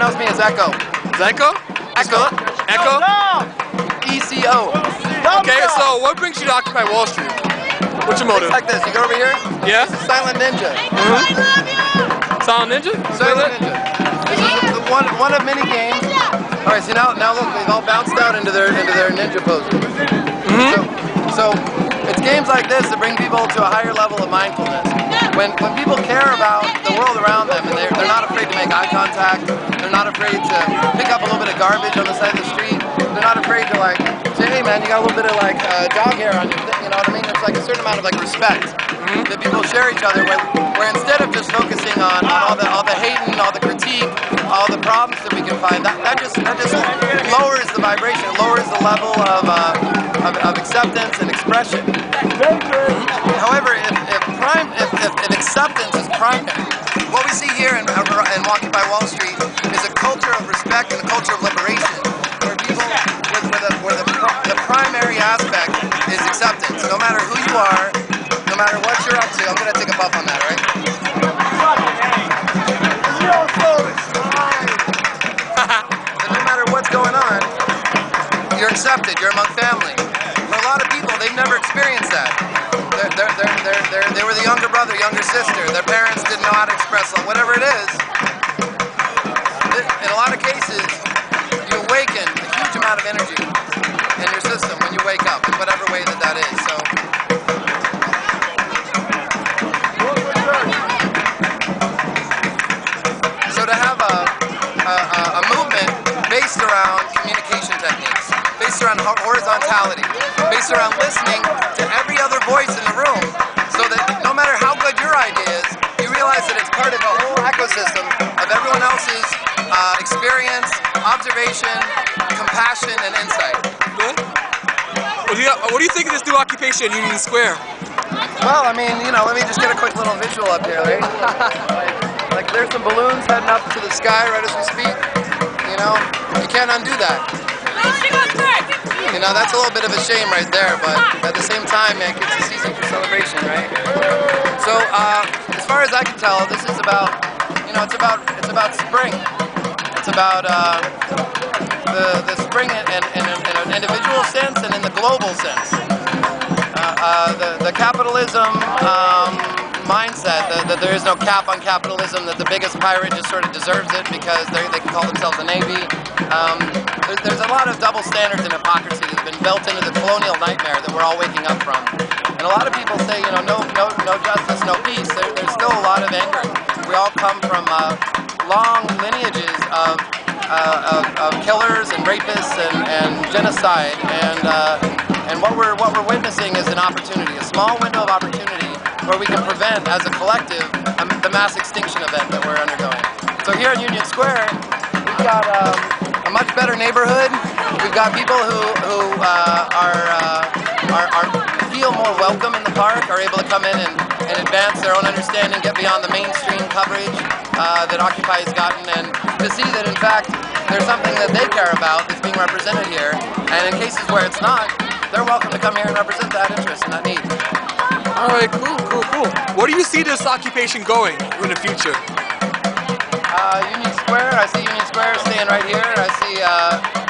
knows me as Echo. Echo? Echo. Echo? E-C-O. Okay, so what brings you to Occupy Wall Street? What's your motive? It's like this. You go over here. Yeah? This is Silent Ninja. Silent Ninja? Silent Ninja. This is one of many games. All right, so now look, they've all bounced out into their ninja poses. So it's games like this that bring people to a higher level of mindfulness. When people care about the world around them and they're not afraid to make eye contact, they're not afraid to pick up a little bit of garbage on the side of the street, they're not afraid to like say, hey man, you got a little bit of like dog hair on your thing, you know what I mean? It's like a certain amount of like respect that people share each other with, where instead of just focusing on all the hating, all the critique, all the problems that we can find, that just lowers the vibration, lowers the level of acceptance and expression. However, if acceptance is primary, what we see here in Occupy Wall Street is a culture of respect and a culture of liberation, where people, where the primary aspect is acceptance. No matter who you are, no matter what you're up to, I'm going to take a puff on that, right? No matter what's going on, you're accepted, you're among family. For a lot of people, they've never experienced that. They were the younger brother, younger sister. Their parents didn't know how to express love, whatever it is. In a lot of cases, you awaken a huge amount of energy in your system when you wake up, in whatever way that is. So to have a movement based around communication techniques, based around horizontality, based around listening to every other voice in the room, so that no matter how good your idea is, you realize that it's part of a whole ecosystem of everyone else's experience, observation, compassion, and insight. Good. What do you think of this new occupation at Union Square? Well, I mean, you know, let me just get a quick little visual up here, right? like there's some balloons heading up to the sky right as we speak. You know, you can't undo that. You know, that's a little bit of a shame right there, but at the same time, it's a season for celebration, right? So, as far as I can tell, this is about, you know, it's about spring. It's about the spring in an individual sense and in the global sense. The capitalism mindset, that there is no cap on capitalism, that the biggest pirate just sort of deserves it because they can call themselves a navy. There's a lot of double standards and hypocrisy that's been built into the colonial nightmare that we're all waking up from. And a lot of people say, you know, no justice, no peace. There's still a lot of anger. We all come from long lineages of killers and rapists and genocide, and what we're witnessing is an opportunity, a small window of opportunity where we can prevent, as a collective, the mass extinction event that we're undergoing. So here in Union Square, we've got a much better neighborhood. We've got people who feel more welcome in the park, are able to come in and advance their own understanding, get beyond the mainstream coverage that Occupy has gotten, and to see that in fact there's something that they care about that's being represented here, and in cases where it's not, they're welcome to come here and represent that interest and that need. Alright, cool. Where do you see this occupation going in the future? Union Square, I see Union Square staying right here. I see,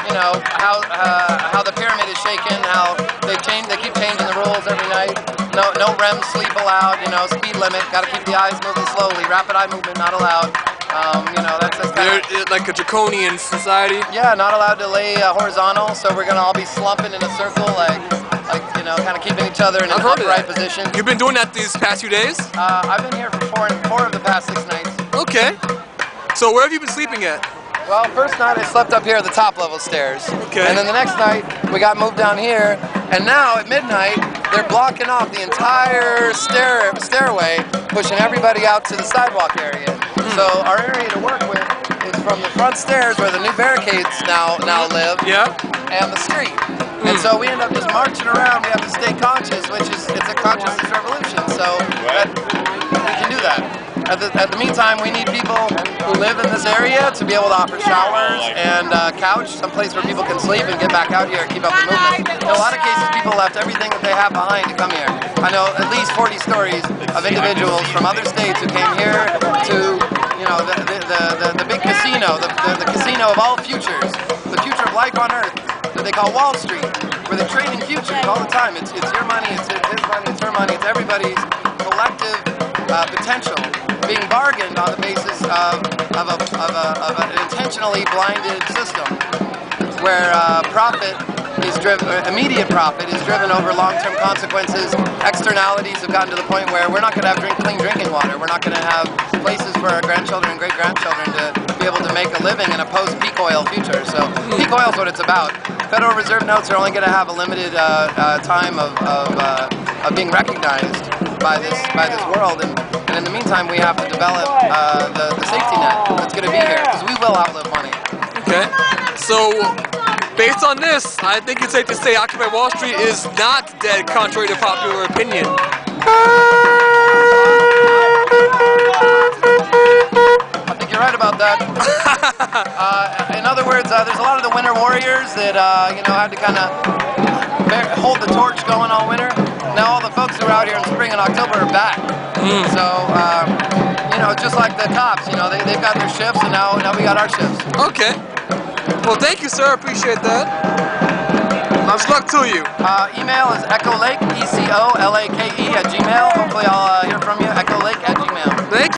you know, how the pyramid is shaken, how they keep changing the rules every night. No REM sleep allowed, you know, speed limit, gotta keep the eyes moving slowly, rapid eye movement not allowed. You know, that's kind of like a draconian society. Yeah, not allowed to lay horizontal, so we're gonna all be slumping in a circle, like you know, kind of keeping each other in an upright position. You've been doing that these past few days? I've been here for four of the past 6 nights. Okay. So where have you been sleeping at? Well, first night I slept up here at the top level stairs. Okay. And then the next night we got moved down here, and now at midnight they're blocking off the entire stairway, pushing everybody out to the sidewalk area. So our area to work with is from the front stairs where the new barricades now live, and the street. And so we end up just marching around. We have to stay conscious, it's a consciousness revolution. So we can do that. At the meantime, we need people who live in this area to be able to offer showers and couch, someplace where people can sleep and get back out here and keep up the movement. In a lot of cases, people left everything that they have behind to come here. I know at least 40 stories of individuals from other states who came here to, you know, the big casino casino, the casino of all futures, the future of life on Earth, that they call Wall Street, where they trade in futures all the time. It's your money, it's his money, it's her money, it's everybody's collective potential being bargained on the basis of an intentionally blinded system, where profit is driven, immediate profit is driven over long-term consequences. Externalities have gotten to the point where we're not going to have clean drinking water. We're not going to have places for our grandchildren and great-grandchildren to be able to make a living in a post-peak oil future. So peak oil is what it's about. Federal Reserve notes are only going to have a limited time of being recognized by this world, and in the meantime we have to develop the safety net that's going to be here, because we will outlive money. Okay, so based on this, I think it's safe to say Occupy Wall Street is not dead, contrary to popular opinion. I think you're right about that. In other words, there's a lot of the winter warriors that had to kind of hold the torch going all winter. Now all the folks who are out here in spring and October are back. So just like the cops, they've got their shifts, and now we got our shifts. Okay. Well, thank you, sir. I appreciate that. Much luck to you. Email is echolake, ECOLAKE @gmail. Hopefully I'll hear from you. echolake @gmail. Thank you.